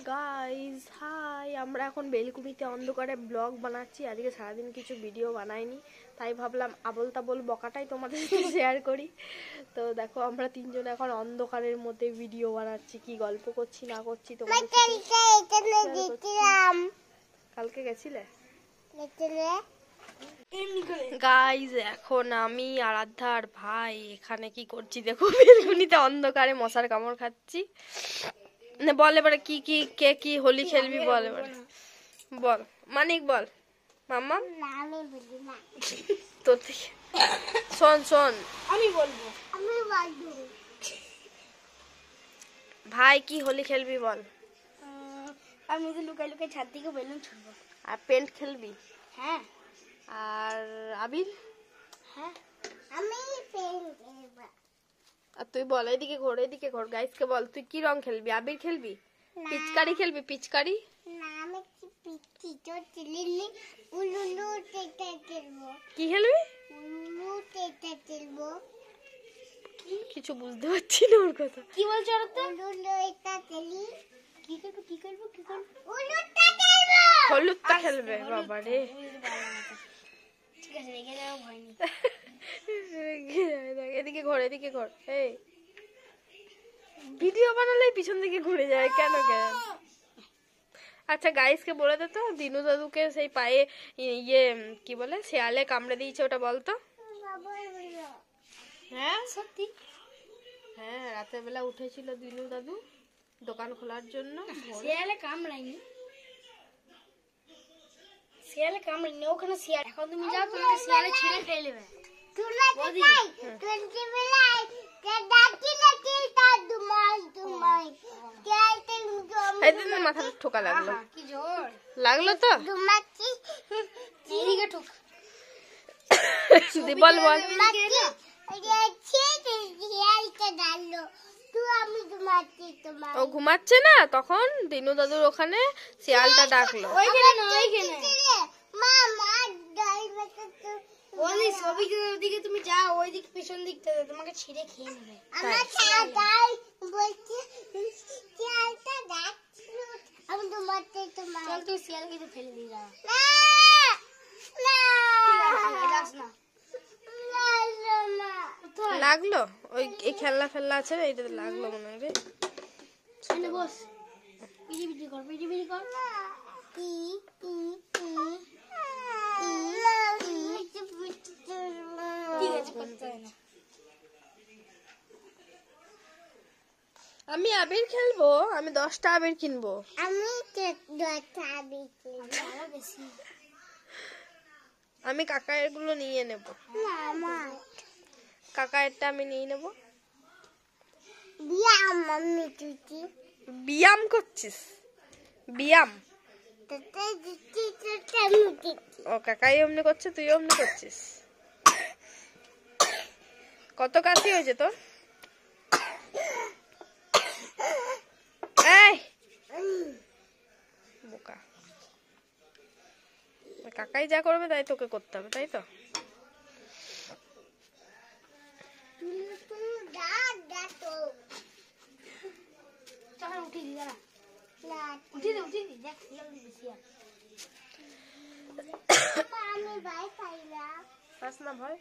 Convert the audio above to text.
Guys hi, আমরা এখন বেলকুনিতে অন্ধকারে ব্লগ বানাচ্ছি। আজকে সারাদিন কিছু ভিডিও বানাইনি, তাই ভাবলাম আবল তাবল বকাটাই তোমাদের সাথে শেয়ার করি। তো দেখো আমরা তিনজন এখন অন্ধকারের মধ্যে ভিডিও বানাচ্ছি, কি গল্প করছি না করছি তোমাদের সাথে। কালকে গেছিলে গাইস? এখন আমি আরাধ্যা আর ভাই এখানে কি করছি দেখো, বেলকুনিতে অন্ধকারে মশার কামড় খাচ্ছি। বল এবারে কি কি কে কি হোলি খেলবি বল, এবারে বল মানিক বল। মাম্মা তোর থেকে শোন শোন, আমি বলবো ভাই কি হোলি খেলবি বল। আমি তো লুকাই লুকাই ছাদ থেকে বেলুন ছুড়বো। আর পেন্ট খেলবি? হ্যাঁ। আর আবির? হ্যাঁ আমি পেন্ট খেলবো। আর তুই বল, এদিকে ঘোর এদিকে ঘোর, গাইসকে বল তুই কি রং খেলবি? আবির খেলবি? পিচকারি খেলবি? পিচকারি না আমি পিচি চিলিলি উলুলু টেটা খেলবো। কি খেলবি? উলুলু টেটা খেলবো। কিছু বুঝতে পারছি না ওর কথা। কি বলছো ওটা? উলুলু এটা খেলি। কি করব কি করব কি করব? উলুটা খেলবো। হলুদটা খেলবে? বাবা রে, ঠিক আছে রেগে যাও, ভয় নেই। এদিকে ঘোর এদিকে ঘোর। এই ভিডিও বানালে পিছন দিকে ঘুরে যায় কেন কেন? আচ্ছা গাইসকে বলে দে তো, দিনু দাদুকে সেই পায়ে ইয়ে কি বলে শেয়ালে কামড়ে দিয়েছে, ওটা বলতো। হ্যাঁ সত্যি? হ্যাঁ, রাতের বেলা উঠেছিল দিনু দাদু দোকান খোলার জন্য। শিয়ালে কামড়ায়নি, শিয়ালে কামড়ায়নি, ওখানে শিয়াল। এখন তুমি যাও, তোমাকে শিয়ালে ছিঁড়ে ফেলে দেবে। মাথাটা ঠোকা লাগলো, কি জোর লাগলো তো। এদিকে ঠুক। বল বল। ও ঘুমাচ্ছে না, তখন দিনু দাদুর ওখানে শিয়ালটা ডাকলো। ওদিকে তুমি যাও, ওইদিকে পিছন দিকটা তোমাকে ছিঁড়ে খেয়ে নেবে। চল তুই শিয়ালকে তো ফেলে দিয়ে যাও। লাগলো ওই এই খেলনা ফেলনা আছে এইটাতে লাগলো মনে হয় রে। বস পিটি পিটি কর, পিটি পিটি কর। ঠিক আছে, করতে হয় না। আমি আবির খেলবো, আমি 10টা আবির কিনবো। আমি 10টা আবির কিনবো। বেশি আমি কাকায়ের গুলো নিয়ে নেব। না আমার কাকায়েরটা আমি নিয়ে নেব। ব্যায়াম আমি তুই ব্যায়াম করছিস? ব্যায়াম? ও কাকাই অমনি করছে, তুই অমনি করছিস। কত কাশি হয়েছে তোর? এই বোকা, কাকাই যা করবে তাই তোকে করতে হবে, তাই তো? পাস না ভয়।